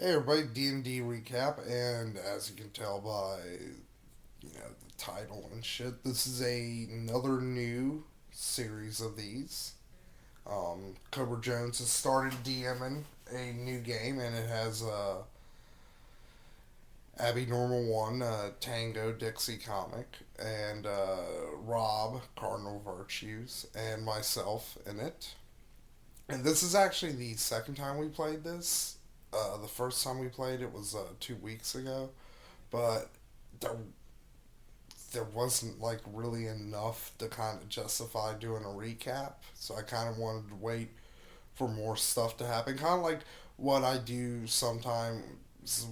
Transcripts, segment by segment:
Hey everybody, D&D recap, and as you can tell by, the title and shit, this is another new series of these. Cobra Jones has started DMing a new game, and it has Abby Normal 1, Tango Dixie Comic, and Rob Cardinal Virtues, and myself in it. And this is actually the second time we played this. The first time we played it was 2 weeks ago, but there there wasn't like really enough to kind of justify doing a recap. So I kind of wanted to wait for more stuff to happen, kind of like what I do sometimes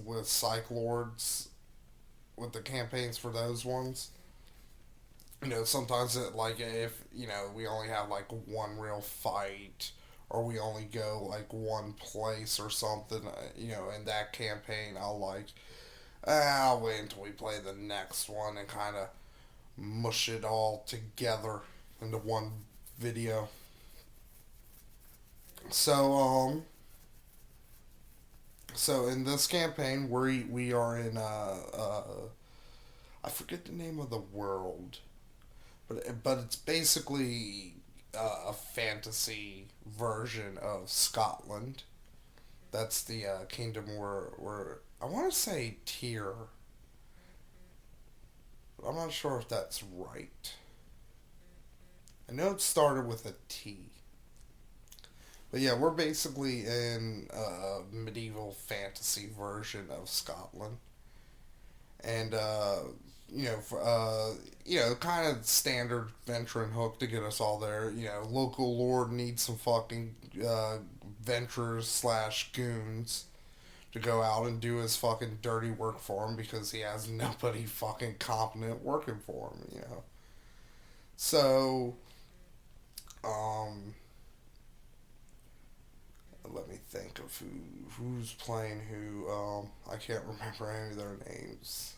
with Psych Lords with the campaigns for those ones. Sometimes it like if we only have like one real fight or we only go like one place or something, in that campaign, I'll wait until we play the next one and kind of mush it all together into one video. So, so in this campaign, we are in I forget the name of the world, but it's basically a fantasy version of Scotland. That's the kingdom where I want to say Teir. I'm not sure if that's right. I know it started with a T. But yeah, we're basically in a medieval fantasy version of Scotland, and kind of standard venturing hook to get us all there. Local lord needs some fucking venturers slash goons to go out and do his fucking dirty work for him because he has nobody fucking competent working for him. So, um, let me think of who's playing who. I can't remember any of their names.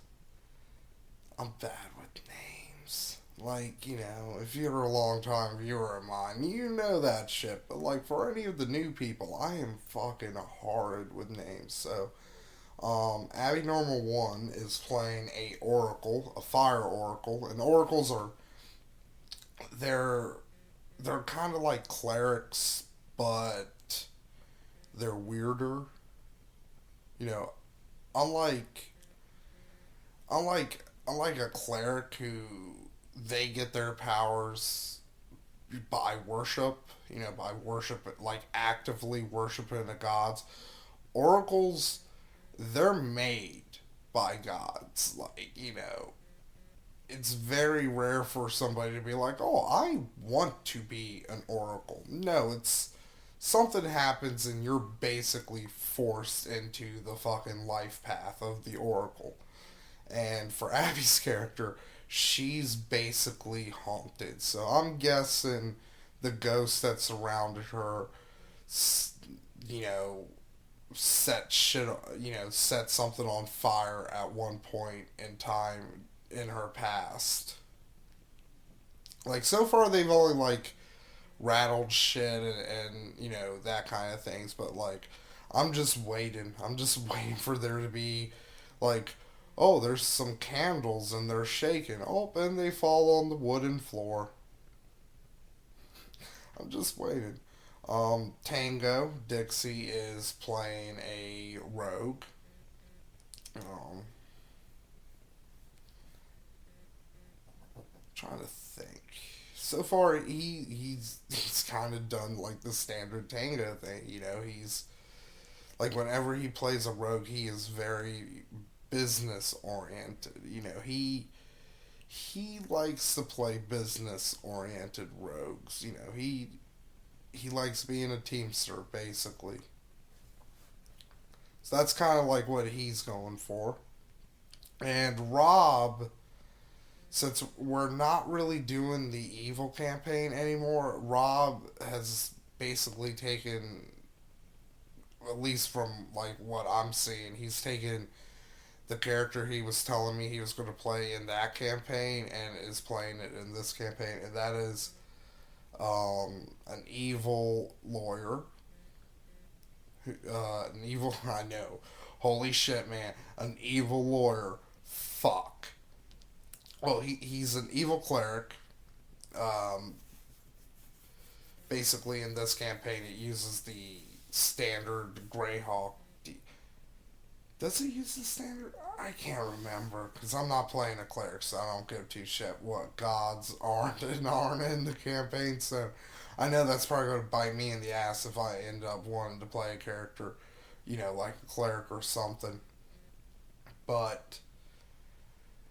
I'm bad with names. Like, if you're a long time viewer of mine, you know that shit. But, like, for any of the new people, I am fucking horrid with names. So, Abby Normal 1 is playing a oracle, a fire oracle. And oracles they're, they're kind of like clerics, but they're weirder. You know, unlike, unlike a cleric who they get their powers by worship, by worship, like actively worshiping the gods. Oracles, they're made by gods. Like, it's very rare for somebody to be like, oh, I want to be an oracle. No, it's something happens and you're basically forced into the fucking life path of the oracle. And for Abby's character, she's basically haunted. So I'm guessing the ghost that surrounded her, you know, set something on fire at one point in time in her past. Like so far, they've only like rattled shit and that kind of things. But like, I'm just waiting. I'm just waiting for there to be like, oh, there's some candles and they're shaking. Oh, and they fall on the wooden floor. I'm just waiting. Tango Dixie is playing a rogue. Um, Trying to think. So far, he's kind of done like the standard Tango thing. He's like whenever he plays a rogue, he is very business oriented. He likes to play business oriented rogues. He likes being a teamster basically. So that's kind of like what he's going for. And Rob, since we're not really doing the evil campaign anymore, Rob has basically taken, at least from like what I'm seeing, he's taken the character he was telling me he was going to play in that campaign and is playing it in this campaign, and that is an evil lawyer. An evil, I know, Holy shit, man. An evil lawyer. Fuck. Well, he's an evil cleric. Um, Basically, in this campaign, it uses the standard Greyhawk. Does it use the standard? I can't remember because I'm not playing a cleric, so I don't give two shit what gods aren't and aren't in the campaign. So I know that's probably going to bite me in the ass if I end up wanting to play a character, like a cleric or something. But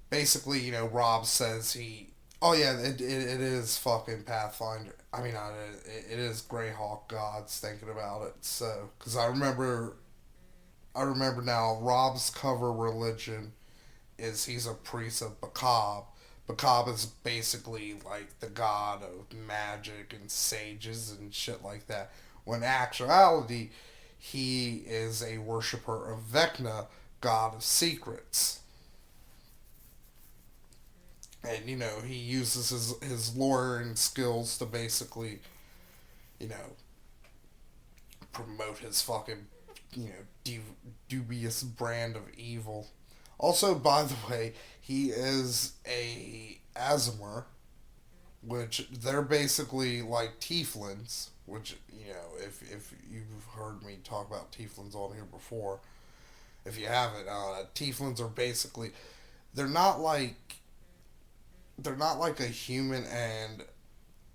basically, Rob says he. Oh yeah, it is fucking Pathfinder. I mean, not it is Greyhawk gods. Thinking about it, so because I remember now. Rob's cover religion is he's a priest of Bacab. Bacab is basically like the god of magic and sages and shit like that. When in actuality, he is a worshiper of Vecna, god of secrets. And he uses his lawyering skills to basically you know promote his fucking dubious brand of evil. Also, by the way, he is a Aasimar, which they're basically like tieflings. Which if you've heard me talk about tieflings on here before, if you haven't, tieflings are basically they're not like they're not like a human and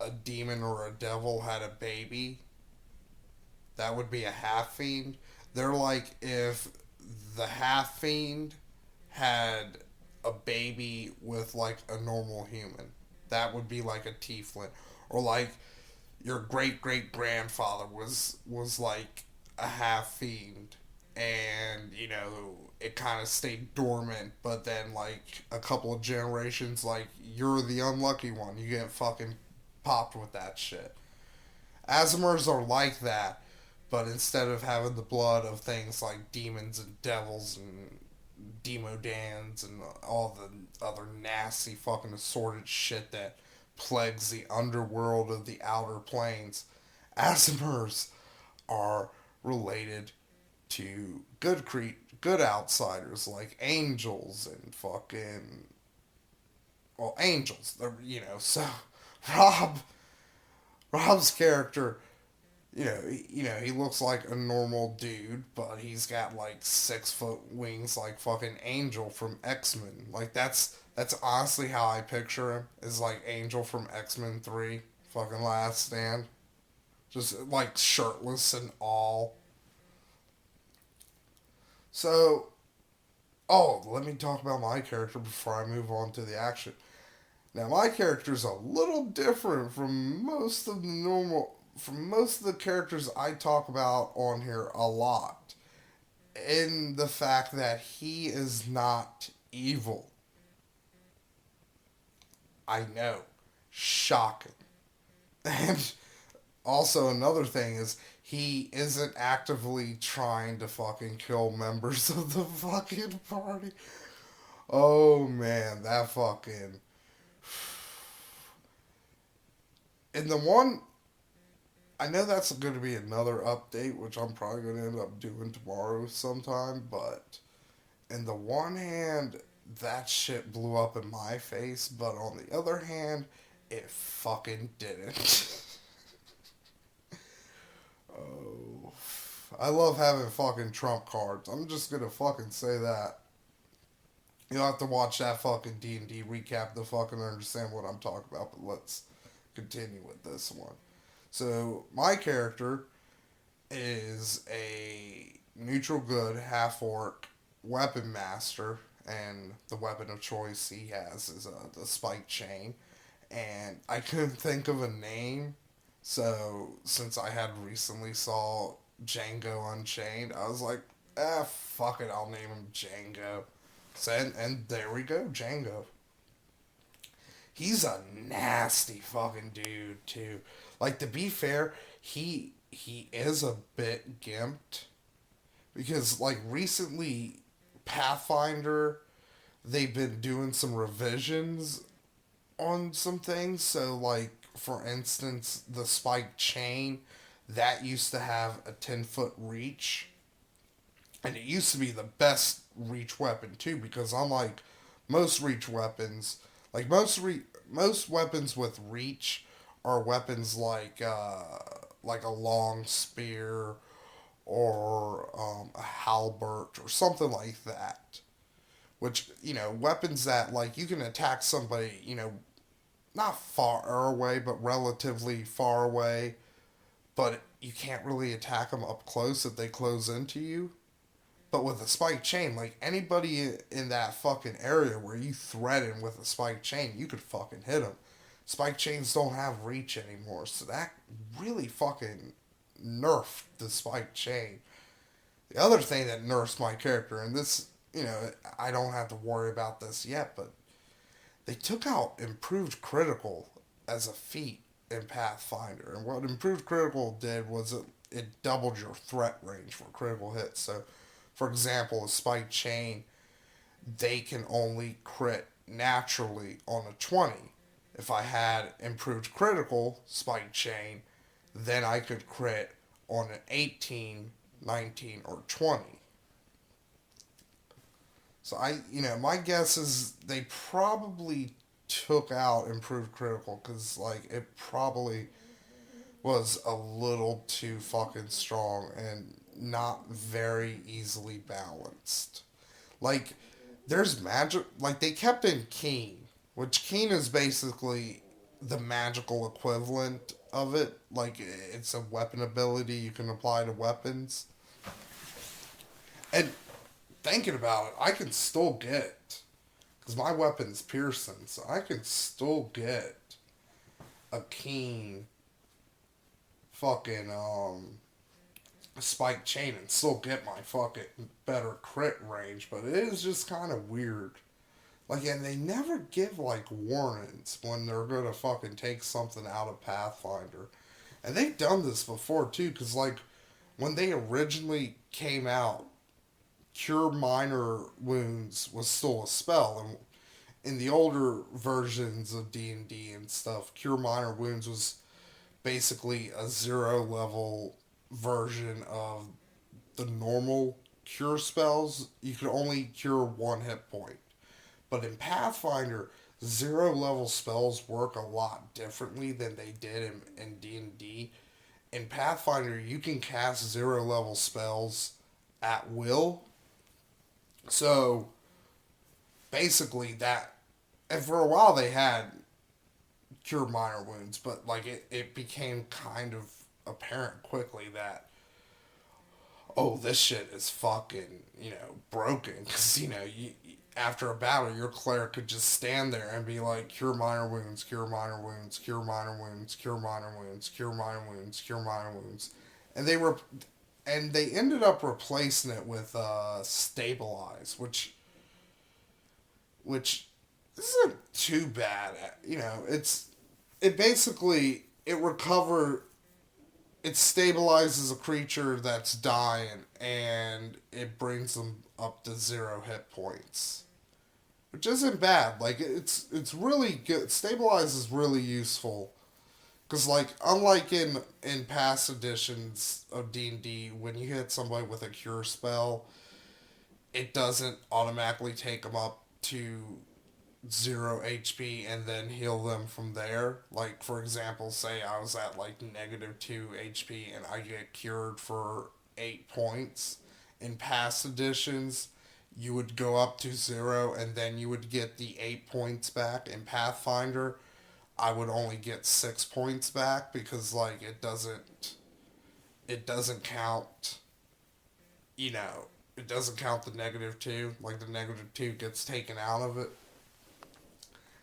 a demon or a devil had a baby. That would be a half fiend. They're like if the half fiend had a baby with like a normal human. That would be like a tiefling. Or like your great great grandfather was like a half fiend and it kind of stayed dormant, but then like a couple of generations, like you're the unlucky one, you get fucking popped with that shit. Asimars are like that, but instead of having the blood of things like demons and devils and demodans and all the other nasty fucking assorted shit that plagues the underworld of the outer planes, Asimars are related to good outsiders like angels and fucking angels. So Rob Rob's character, he looks like a normal dude, but he's got like 6 foot wings, like fucking Angel from X Men. Like that's honestly how I picture him. Is like Angel from X-Men 3, fucking Last Stand, just like shirtless and all. So, let me talk about my character before I move on to the action. Now, my character is a little different from most of the characters I talk about on here a lot, in the fact that he is not evil. I know, shocking. And also another thing is he isn't actively trying to fucking kill members of the fucking party. Oh man, that fucking and the one I know that's going to be another update, which I'm probably going to end up doing tomorrow sometime. But in the one hand, that shit blew up in my face, but on the other hand, it fucking didn't. Oh, I love having fucking trump cards. I'm just gonna fucking say that. You'll have to watch that fucking D&D recap to fucking understand what I'm talking about. But let's continue with this one. So my character is a neutral good half orc weapon master, and the weapon of choice he has is the spike chain. And I couldn't think of a name, so since I had recently saw Django Unchained, I was like, fuck it, I'll name him Django. So, and there we go, Django. He's a nasty fucking dude too. Like, to be fair, he is a bit gimped because like recently Pathfinder, they've been doing some revisions on some things. So like for instance, the spike chain that used to have a 10-foot reach, And it used to be the best reach weapon too, because unlike most reach weapons, like most weapons with reach are weapons like a long spear or a halberd or something like that. Which, weapons that like you can attack somebody, not far away, but relatively far away, but you can't really attack them up close if they close into you. But with a spike chain, like anybody in that fucking area where you threaten with a spike chain, you could fucking hit them. Spike chains don't have reach anymore, so that really fucking nerfed the spike chain. The other thing that nerfs my character, and this, I don't have to worry about this yet, but they took out improved critical as a feat in Pathfinder. And what improved critical did was it doubled your threat range for critical hits. So, for example, a spike chain, they can only crit naturally on a 20. If I had improved critical spike chain, then I could crit on an 18, 19, or 20. So my guess is they probably took out improved critical because like it probably was a little too fucking strong and not very easily balanced. Like there's magic, like they kept in Keen, which Keen is basically the magical equivalent of it. Like it's a weapon ability you can apply to weapons. And thinking about it, I can still get, because my weapon's piercing, so I can still get a Keen fucking spike chain and still get my fucking better crit range, but it is just kind of weird. Like, and they never give like warnings when they're gonna fucking take something out of Pathfinder, and they've done this before too. Cause like when they originally came out, Cure Minor Wounds was still a spell, and in the older versions of D&D and stuff, Cure Minor Wounds was basically a zero level version of the normal cure spells. You could only cure one hit point. But in Pathfinder, zero level spells work a lot differently than they did in D&D. In Pathfinder, you can cast zero level spells at will. So basically that, and for a while they had cure minor wounds, but like it became kind of apparent quickly that, oh, this shit is fucking, broken. Because, after a battle, your cleric could just stand there and be like, cure minor wounds, cure minor wounds, cure minor wounds, cure minor wounds, cure minor wounds, cure minor wounds. And they ended up replacing it with stabilize, which isn't too bad. It basically it stabilizes a creature that's dying and it brings them up to 0 hit points, which isn't bad. Like it's really good. Stabilize is really useful because like unlike in past editions of D&D, when you hit somebody with a cure spell, it doesn't automatically take them up to 0 HP and then heal them from there. Like, for example, say I was at like -2 HP and I get cured for 8 points. In past editions, you would go up to 0 and then you would get the 8 points back. In Pathfinder, I would only get 6 points back because like it doesn't count, it doesn't count the -2. Like the -2 gets taken out of it.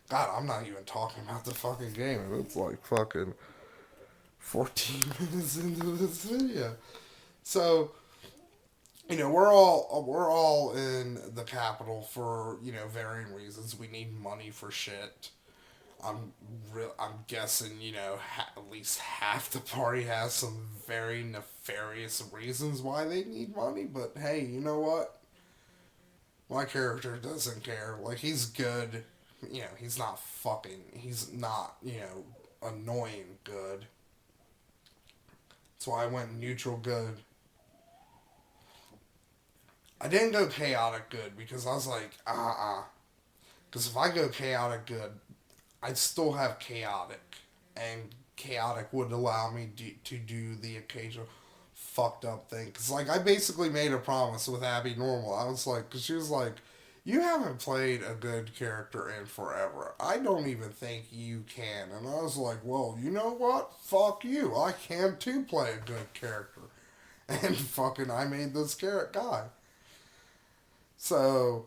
God, I'm not even talking about the fucking game. It's like fucking 14 minutes into this video. So, we're all in the capital for, varying reasons. We need money for shit. I'm guessing, at least half the party has some very nefarious reasons why they need money, but hey, you know what? My character doesn't care. Like, he's good. He's not, annoying good. That's why I went neutral good. I didn't go chaotic good because I was like, because if I go chaotic good, I'd still have chaotic, and chaotic would allow me to do the occasional fucked up thing. Because, like, I basically made a promise with Abby Normal. I was like, because she was like, you haven't played a good character in forever. I don't even think you can. And I was like, well, you know what? Fuck you. I can too play a good character. And fucking I made this carrot guy. So,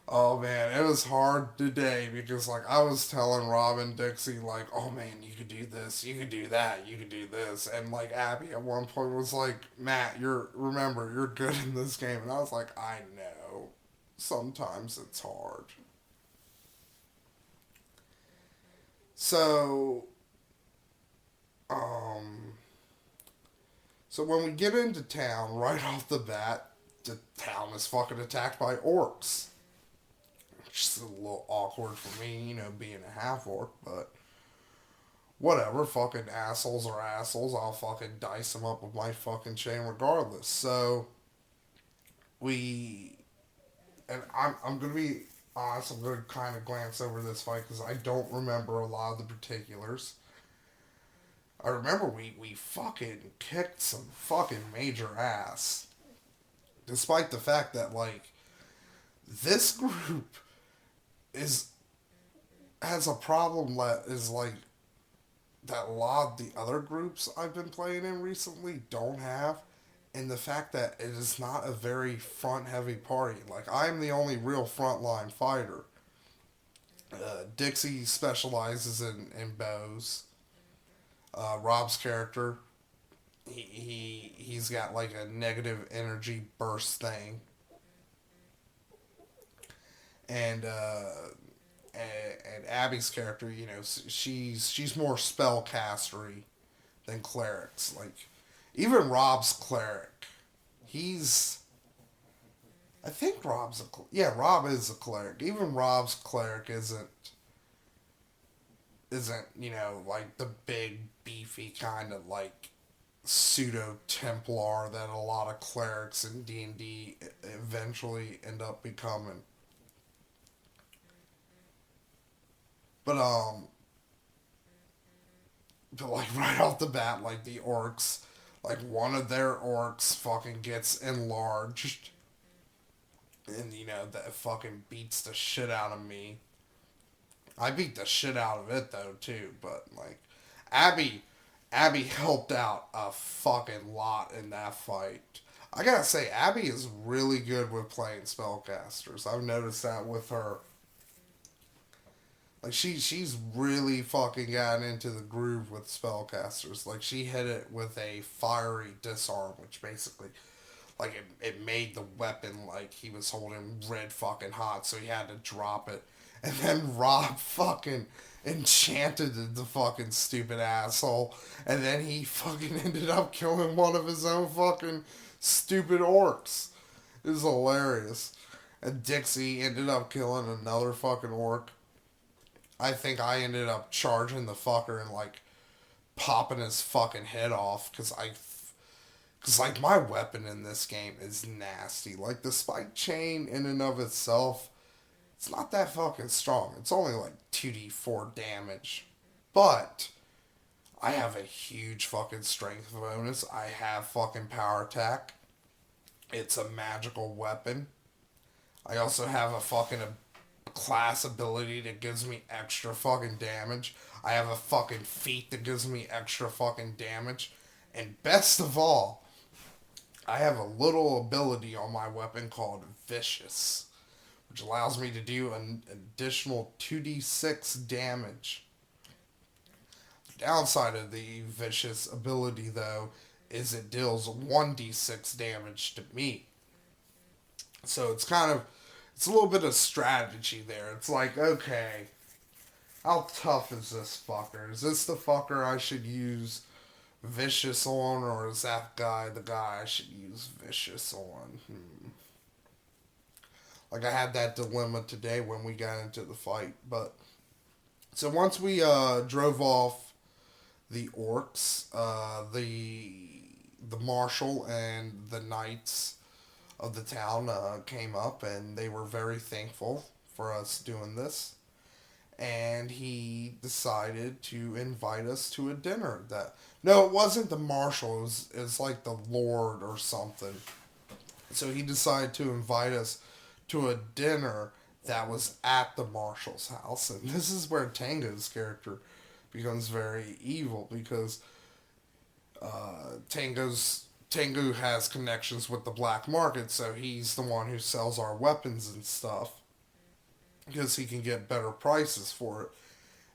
oh man, it was hard today because like I was telling Robin Dixie like, oh man, you could do this, you could do that, you could do this, and like Abby at one point was like, Matt, you're good in this game, and I was like, I know, sometimes it's hard. So, um, so when we get into town, right off the bat, the town is fucking attacked by orcs. Which is a little awkward for me, being a half orc, but whatever. Fucking assholes are assholes. I'll fucking dice them up with my fucking chain regardless. So, we. And I'm gonna be honest, I'm gonna kind of glance over this fight because I don't remember a lot of the particulars. I remember we fucking kicked some fucking major ass. Despite the fact that, like, this group is has a problem that is like that a lot of the other groups I've been playing in recently don't have, and the fact that it is not a very front heavy party. Like I'm the only real frontline fighter. Dixie specializes in bows. Rob's character, he's got like a negative energy burst thing, and and Abby's character, she's more spellcastery than clerics. Like even Rob's cleric, he's I think Rob is a cleric. Even Rob's cleric isn't like the big beefy kind of like pseudo Templar that a lot of clerics in D&D eventually end up becoming. But but like right off the bat, like the orcs, like one of their orcs fucking gets enlarged, and that fucking beats the shit out of me. I beat the shit out of it though too, but like Abby, Abby helped out a fucking lot in that fight. I gotta say, Abby is really good with playing spellcasters. I've noticed that with her. Like she's really fucking gotten into the groove with spellcasters. Like she hit it with a fiery disarm, which basically like it made the weapon like he was holding red fucking hot, so he had to drop it. And then Rob fucking enchanted the fucking stupid asshole, and then he fucking ended up killing one of his own fucking stupid orcs. It was hilarious. And Dixie ended up killing another fucking orc. I think I ended up charging the fucker and like popping his fucking head off because like my weapon in this game is nasty. Like the spike chain in and of itself, it's not that fucking strong. It's only like 2d4 damage. But I have a huge fucking strength bonus. I have fucking power attack. It's a magical weapon. I also have a fucking class ability that gives me extra fucking damage. I have a fucking feat that gives me extra fucking damage. And best of all, I have a little ability on my weapon called Vicious, which allows me to do an additional 2d6 damage. The downside of the Vicious ability, though, is it deals 1d6 damage to me. So it's a little bit of strategy there. It's like, okay, how tough is this fucker? Is this the fucker I should use Vicious on, or is that guy the guy I should use Vicious on? Like I had that dilemma today when we got into the fight. But so once we drove off the orcs, the marshal and the knights of the town came up, and they were very thankful for us doing this. And he decided to invite us to a dinner. That no, it wasn't the marshal. It was like the lord or something. So he decided to invite us to a dinner that was at the marshal's house, and this is where Tango's character becomes very evil because Tango has connections with the black market, so he's the one who sells our weapons and stuff because he can get better prices for it.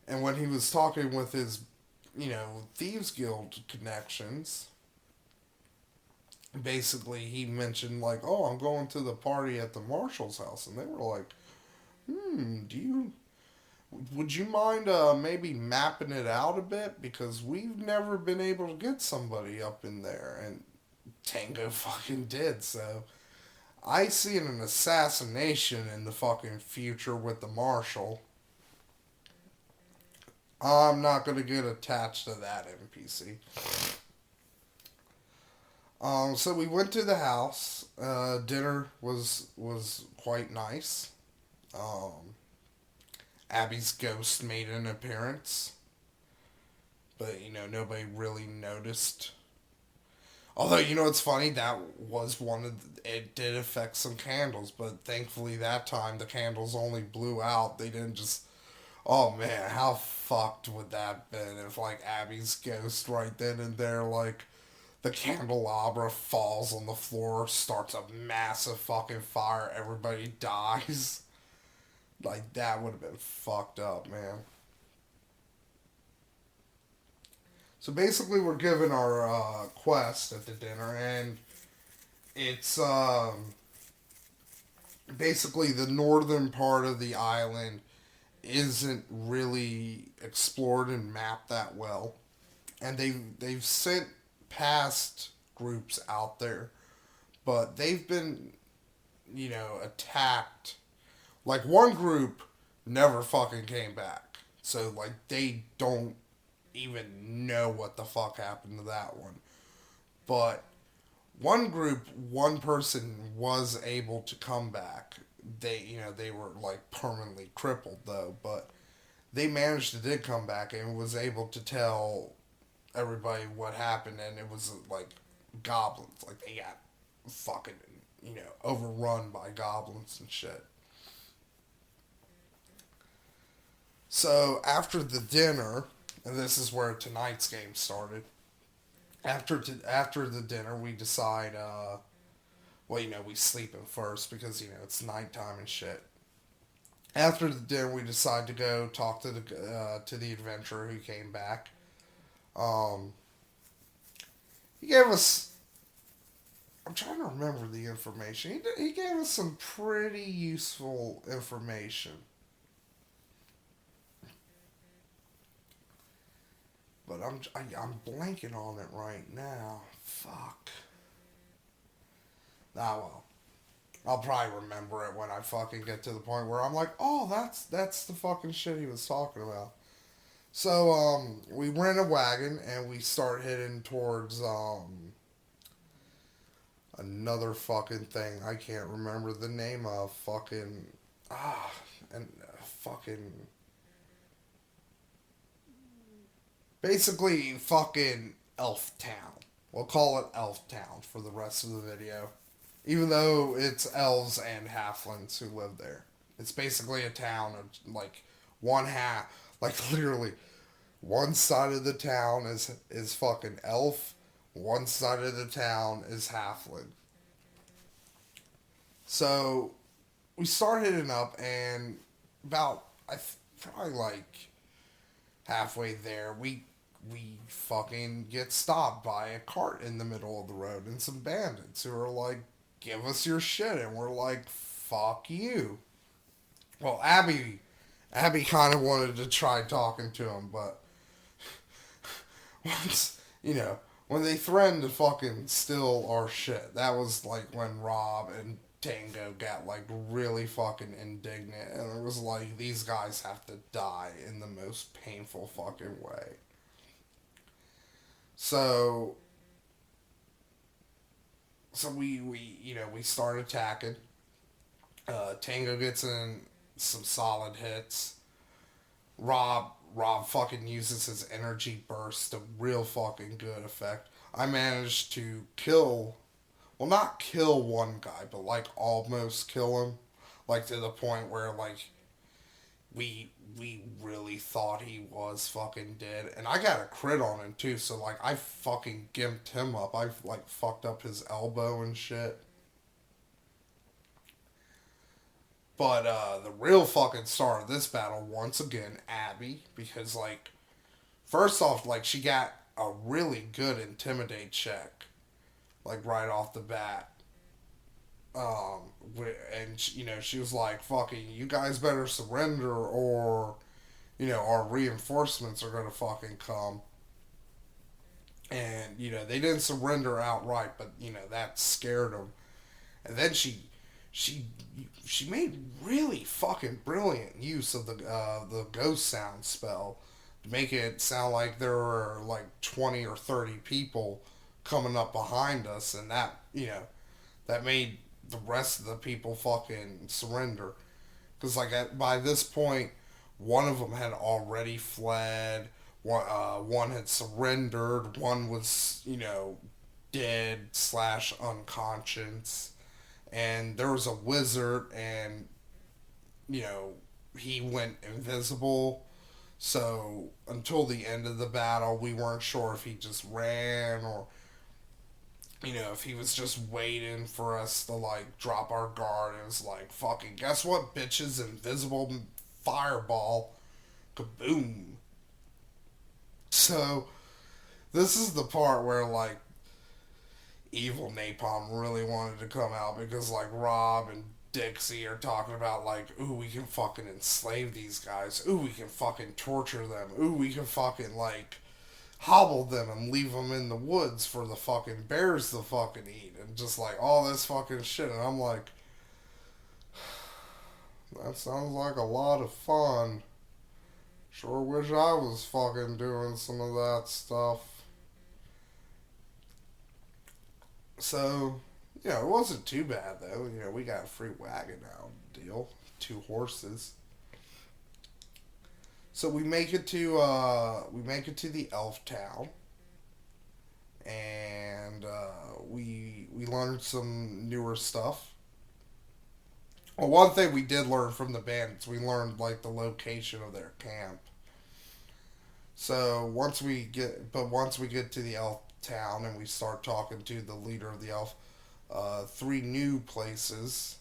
And when he was talking with his, thieves guild connections, basically he mentioned like, "Oh, I'm going to the party at the marshal's house," and they were like, Do you would you mind maybe mapping it out a bit because we've never been able to get somebody up in there?" And Tango fucking did. So I see an assassination in the fucking future with the marshal. I'm not gonna get attached to that NPC. So we went to the house. Dinner was quite nice. Um, Abby's ghost made an appearance, but nobody really noticed. Although it's funny, that was one of it did affect some candles, but thankfully that time the candles only blew out. They didn't just. Oh man, how fucked would that been if like Abby's ghost right then and there like the candelabra falls on the floor, starts a massive fucking fire, everybody dies. Like that would have been fucked up, man. So basically, we're given our quest at the dinner, and it's basically the northern part of the island isn't really explored and mapped that well, and they've sent past groups out there, but they've been attacked. Like one group never fucking came back, so like they don't even know what the fuck happened to that one. But one group, one person was able to come back. They were like permanently crippled though, but they managed to did come back and was able to tell everybody what happened, and it was like goblins. Like they got fucking overrun by goblins and shit. So after the dinner, and this is where tonight's game started. After the dinner, we decide. Well, we sleeping first because it's nighttime and shit. After the dinner, we decide to go talk to the adventurer who came back. Um, he gave us. I'm trying to remember the information. He gave us some pretty useful information. But I'm blanking on it right now. Fuck. Ah well. I'll probably remember it when I fucking get to the point where I'm like, oh, that's the fucking shit he was talking about. So we rent a wagon and we start heading towards another fucking thing I can't remember the name of. Fucking and fucking basically fucking Elf Town. We'll call it Elf Town for the rest of the video. Even though it's elves and halflings who live there. It's basically a town of like one half, like literally one side of the town is fucking elf, one side of the town is halfling. So we start hitting up, and about probably like halfway there, we fucking get stopped by a cart in the middle of the road and some bandits who are like, "Give us your shit," and we're like, "Fuck you." Well, Abby kind of wanted to try talking to him, but once when they threatened to fucking steal our shit, that was like when Rob and Tango got like really fucking indignant, and it was like these guys have to die in the most painful fucking way. So So we start attacking. Tango gets in some solid hits. Rob fucking uses his energy burst to real fucking good effect. I managed to kill, well, not kill one guy, but like almost kill him, like to the point where like we really thought he was fucking dead, and I got a crit on him too. So like I fucking gimped him up. I like fucked up his elbow and shit. But the real fucking star of this battle, once again, Abby, because like first off, like she got a really good intimidate check, like right off the bat. Um, and she was like, "Fucking, you guys better surrender, or our reinforcements are gonna fucking come." And they didn't surrender outright, but that scared them. And then she she made really fucking brilliant use of the ghost sound spell to make it sound like there were like 20 or 30 people coming up behind us, and that made the rest of the people fucking surrender. Because like by this point, one of them had already fled. One had surrendered. One was dead slash unconscious, and there was a wizard, and you know he went invisible. So until the end of the battle, we weren't sure if he just ran, or if he was just waiting for us to like drop our guard. It was like, fucking, guess what, bitches? Invisible fireball, kaboom. So this is the part where like evil Napalm really wanted to come out, because like Rob and Dixie are talking about like, ooh, we can fucking enslave these guys. Ooh, we can fucking torture them. Ooh, we can fucking like hobble them and leave them in the woods for the fucking bears to fucking eat, and just like all this fucking shit. And I'm like, that sounds like a lot of fun. Sure wish I was fucking doing some of that stuff. So, it wasn't too bad though. We got a free wagon now deal, 2 horses. So we make it to the elf town, and we learned some newer stuff. Well, one thing we did learn from the bandits, we learned like the location of their camp. So once we get to the elf town and we start talking to the leader of the elf, 3 new places.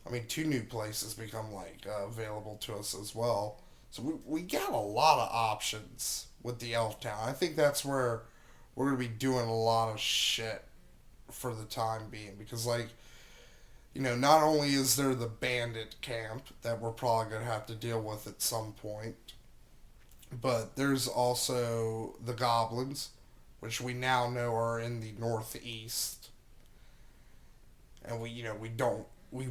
I mean, 2 new places become like available to us as well. So we got a lot of options with the elf town. I think that's where we're gonna be doing a lot of shit for the time being, because like not only is there the bandit camp that we're probably gonna have to deal with at some point, but there's also the goblins, which we now know are in the northeast, and we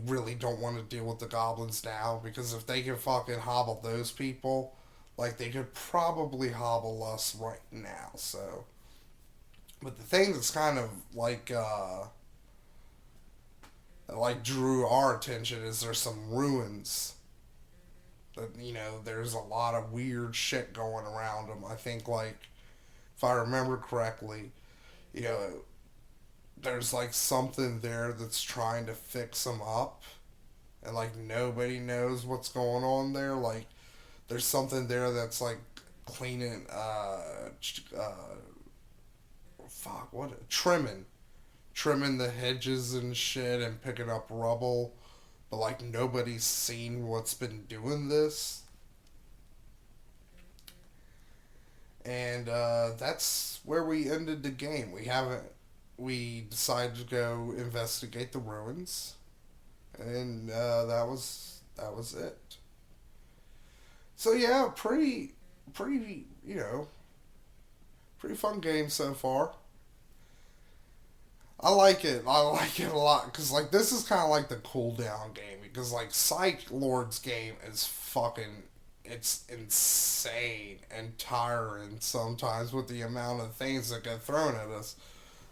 really don't want to deal with the goblins now, because if they can fucking hobble those people, like they could probably hobble us right now. So, but the thing that's kind of like drew our attention is there's some ruins that there's a lot of weird shit going around them. I think like if I remember correctly, you know there's like something there that's trying to fix them up, and like nobody knows what's going on there. Like there's something there that's like cleaning fuck, what, trimming the hedges and shit and picking up rubble, but like nobody's seen what's been doing this. And that's where we ended the game. We decided to go investigate the ruins, and that was it. So yeah, pretty pretty fun game so far. I like it. I like it a lot, because like this is kind of like the cool down game, because like Psych Lord's game is fucking, it's insane and tiring sometimes with the amount of things that get thrown at us.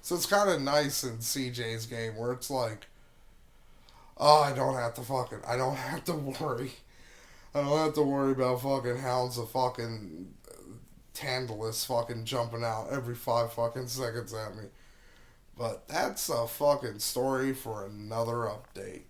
So it's kind of nice in CJ's game where it's like, oh, I don't have to worry. I don't have to worry about fucking hounds of fucking Tantalus fucking jumping out every 5 fucking seconds at me. But that's a fucking story for another update.